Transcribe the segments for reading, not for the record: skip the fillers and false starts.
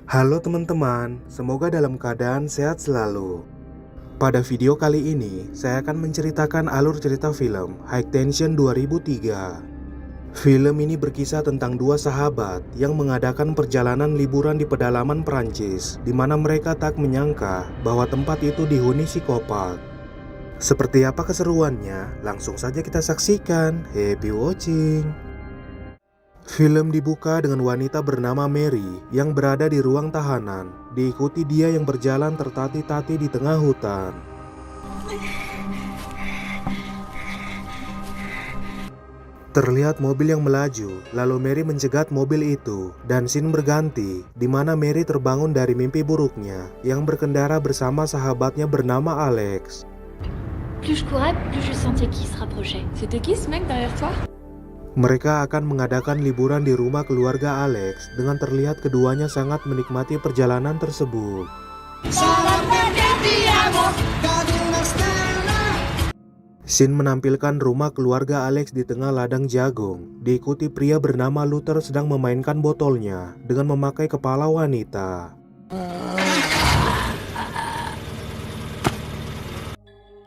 Halo teman-teman, semoga dalam keadaan sehat selalu. Pada video kali ini, saya akan menceritakan alur cerita film High Tension 2003. Film ini berkisah tentang dua sahabat yang mengadakan perjalanan liburan di pedalaman Prancis, di mana mereka tak menyangka bahwa tempat itu dihuni psikopat. Seperti apa keseruannya? Langsung saja kita saksikan. Happy watching! Film dibuka dengan wanita bernama Mary yang berada di ruang tahanan, diikuti dia yang berjalan tertati-tati di tengah hutan. Terlihat mobil yang melaju, lalu Mary mencegat mobil itu, dan scene berganti, di mana Mary terbangun dari mimpi buruknya, yang berkendara bersama sahabatnya bernama Alex. Plus je courais, plus je sentais qu'il se rapprochait. C'était qui ce mec derrière toi? Mereka akan mengadakan liburan di rumah keluarga Alex, dengan terlihat keduanya sangat menikmati perjalanan tersebut. Scene menampilkan rumah keluarga Alex di tengah ladang jagung, diikuti pria bernama Luther sedang memainkan botolnya dengan memakai kepala wanita.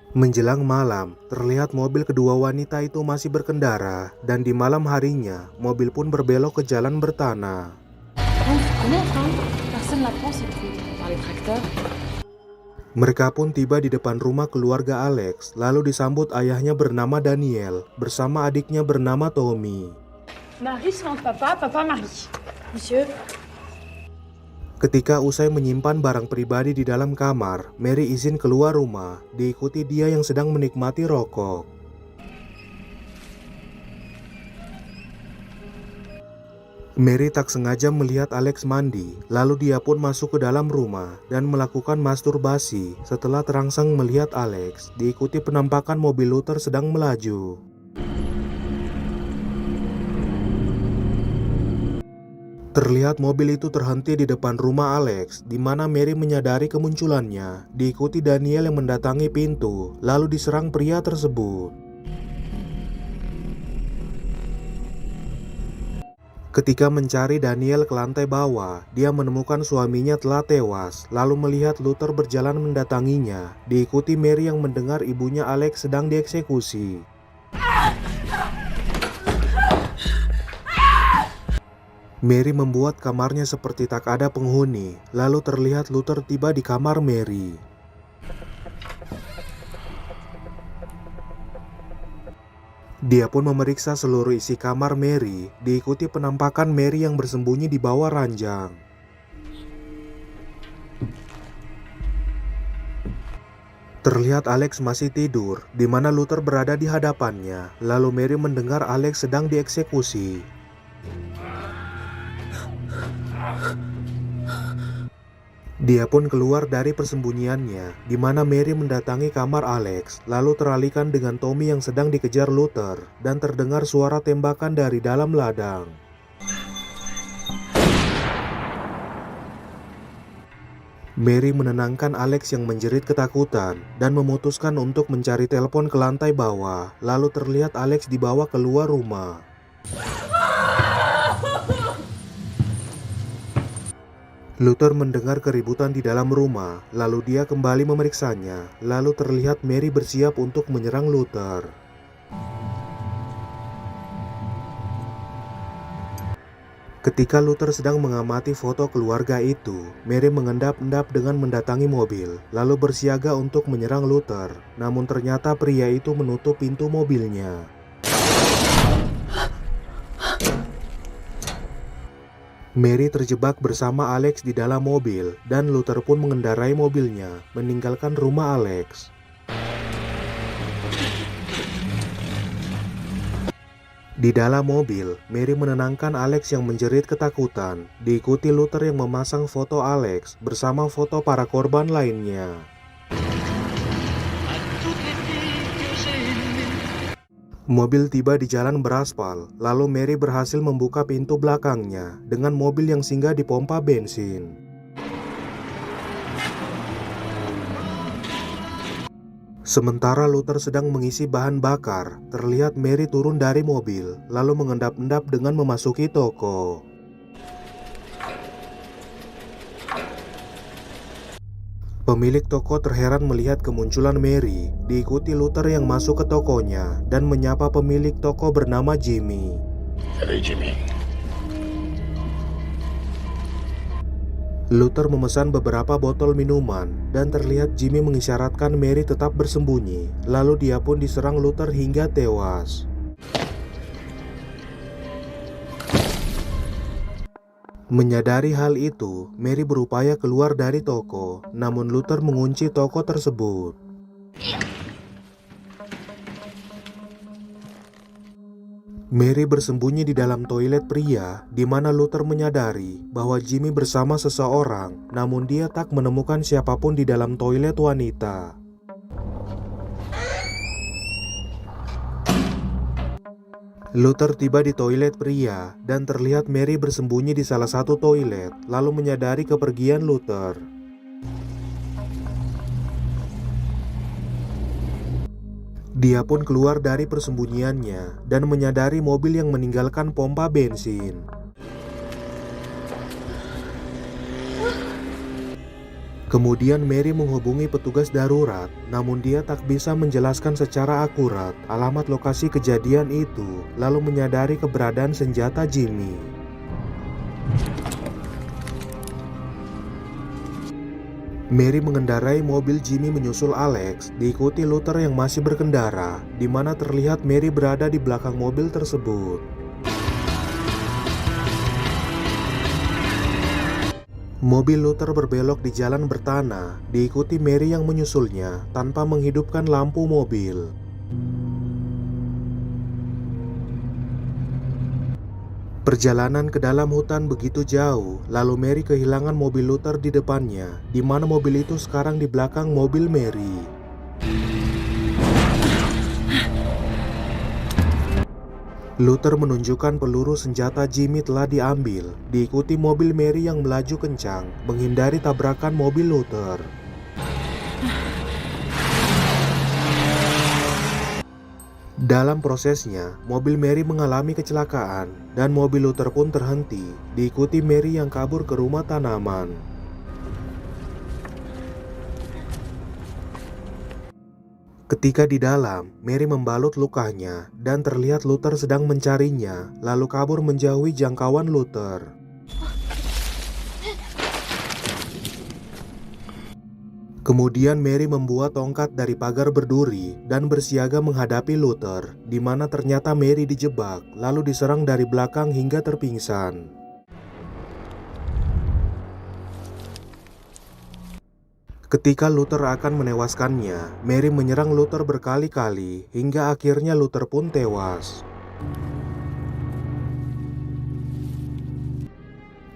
Menjelang malam, terlihat mobil kedua wanita itu masih berkendara, dan di malam harinya, mobil pun berbelok ke jalan bertanah. Personne la prend cette route. Par les tracteurs. Mereka pun tiba di depan rumah keluarga Alex, lalu disambut ayahnya bernama Daniel, bersama adiknya bernama Tommy. Marie sans papa, papa Marie. Monsieur, Ketika usai menyimpan barang pribadi di dalam kamar, Mary izin keluar rumah, diikuti dia yang sedang menikmati rokok. Mary tak sengaja melihat Alex mandi, lalu dia pun masuk ke dalam rumah dan melakukan masturbasi setelah terangsang melihat Alex, diikuti penampakan mobil Luther sedang melaju. Terlihat mobil itu terhenti di depan rumah Alex, di mana Mary menyadari kemunculannya, diikuti Daniel yang mendatangi pintu, lalu diserang pria tersebut. Ketika mencari Daniel ke lantai bawah, dia menemukan suaminya telah tewas, lalu melihat Luther berjalan mendatanginya, diikuti Mary yang mendengar ibunya Alex sedang dieksekusi. Mary membuat kamarnya seperti tak ada penghuni, lalu terlihat Luther tiba di kamar Mary. Dia pun memeriksa seluruh isi kamar Mary, diikuti penampakan Mary yang bersembunyi di bawah ranjang. Terlihat Alex masih tidur, di mana Luther berada di hadapannya, lalu Mary mendengar Alex sedang dieksekusi. Dia pun keluar dari persembunyiannya, di mana Mary mendatangi kamar Alex, lalu teralihkan dengan Tommy yang sedang dikejar Luther, dan terdengar suara tembakan dari dalam ladang. Mary menenangkan Alex yang menjerit ketakutan, dan memutuskan untuk mencari telepon ke lantai bawah, lalu terlihat Alex dibawa keluar rumah. Luther mendengar keributan di dalam rumah, lalu dia kembali memeriksanya, lalu terlihat Mary bersiap untuk menyerang Luther. Ketika Luther sedang mengamati foto keluarga itu, Mary mengendap-endap dengan mendatangi mobil, lalu bersiaga untuk menyerang Luther, namun ternyata pria itu menutup pintu mobilnya. Mary terjebak bersama Alex di dalam mobil, dan Luther pun mengendarai mobilnya, meninggalkan rumah Alex. Di dalam mobil, Mary menenangkan Alex yang menjerit ketakutan, diikuti Luther yang memasang foto Alex bersama foto para korban lainnya. Mobil tiba di jalan beraspal, lalu Mary berhasil membuka pintu belakangnya dengan mobil yang singgah di pompa bensin. Sementara Luther sedang mengisi bahan bakar, terlihat Mary turun dari mobil, lalu mengendap-endap dengan memasuki toko. Pemilik toko terheran melihat kemunculan Mary, diikuti Luther yang masuk ke tokonya dan menyapa pemilik toko bernama Jimmy. Hey Jimmy. Luther memesan beberapa botol minuman dan terlihat Jimmy mengisyaratkan Mary tetap bersembunyi. Lalu dia pun diserang Luther hingga tewas. Menyadari hal itu, Mary berupaya keluar dari toko, namun Luther mengunci toko tersebut. Mary bersembunyi di dalam toilet pria, di mana Luther menyadari bahwa Jimmy bersama seseorang, namun dia tak menemukan siapapun di dalam toilet wanita. Luther tiba di toilet pria dan terlihat Mary bersembunyi di salah satu toilet, lalu menyadari kepergian Luther. Dia pun keluar dari persembunyiannya dan menyadari mobil yang meninggalkan pompa bensin. Kemudian Mary menghubungi petugas darurat, namun dia tak bisa menjelaskan secara akurat alamat lokasi kejadian itu, lalu menyadari keberadaan senjata Jimmy. Mary mengendarai mobil Jimmy menyusul Alex, diikuti Luther yang masih berkendara, di mana terlihat Mary berada di belakang mobil tersebut. Mobil Luther berbelok di jalan bertanah, diikuti Mary yang menyusulnya tanpa menghidupkan lampu mobil. Perjalanan ke dalam hutan begitu jauh, lalu Mary kehilangan mobil Luther di depannya, di mana mobil itu sekarang di belakang mobil Mary. Luther menunjukkan peluru senjata Jimmy telah diambil, diikuti mobil Mary yang melaju kencang, menghindari tabrakan mobil Luther. Dalam prosesnya, mobil Mary mengalami kecelakaan dan mobil Luther pun terhenti, diikuti Mary yang kabur ke rumah tanaman. Ketika di dalam, Mary membalut lukanya dan terlihat Luther sedang mencarinya, lalu kabur menjauhi jangkauan Luther. Kemudian Mary membuat tongkat dari pagar berduri dan bersiaga menghadapi Luther, di mana ternyata Mary dijebak, lalu diserang dari belakang hingga terpingsan. Ketika Luther akan menewaskannya, Mary menyerang Luther berkali-kali, hingga akhirnya Luther pun tewas.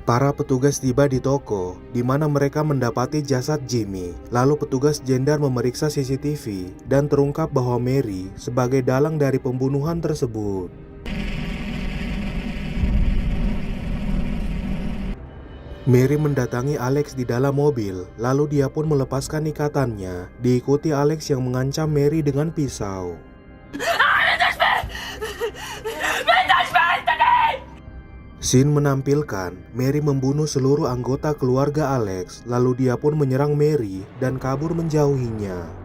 Para petugas tiba di toko, di mana mereka mendapati jasad Jimmy. Lalu petugas jendar memeriksa CCTV dan terungkap bahwa Mary sebagai dalang dari pembunuhan tersebut. Mary mendatangi Alex di dalam mobil, lalu dia pun melepaskan ikatannya, diikuti Alex yang mengancam Mary dengan pisau. Scene menampilkan Mary membunuh seluruh anggota keluarga Alex, lalu dia pun menyerang Mary dan kabur menjauhinya.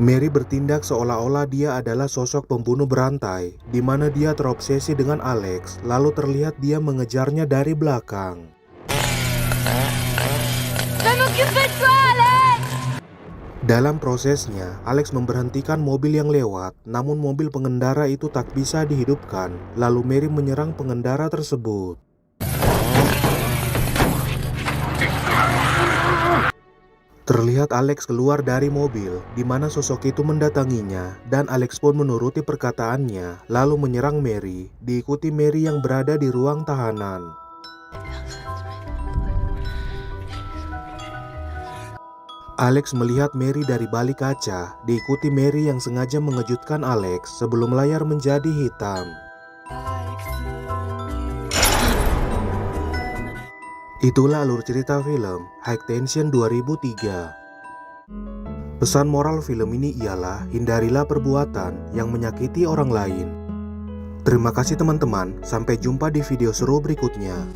Mary bertindak seolah-olah dia adalah sosok pembunuh berantai, di mana dia terobsesi dengan Alex, lalu terlihat dia mengejarnya dari belakang. Dalam prosesnya, Alex memberhentikan mobil yang lewat, namun mobil pengendara itu tak bisa dihidupkan, lalu Mary menyerang pengendara tersebut. Terlihat Alex keluar dari mobil, di mana sosok itu mendatanginya, dan Alex pun menuruti perkataannya, lalu menyerang Mary, diikuti Mary yang berada di ruang tahanan. Alex melihat Mary dari balik kaca, diikuti Mary yang sengaja mengejutkan Alex sebelum layar menjadi hitam. Itulah alur cerita film High Tension 2003. Pesan moral film ini ialah hindarilah perbuatan yang menyakiti orang lain. Terima kasih teman-teman, sampai jumpa di video seru berikutnya.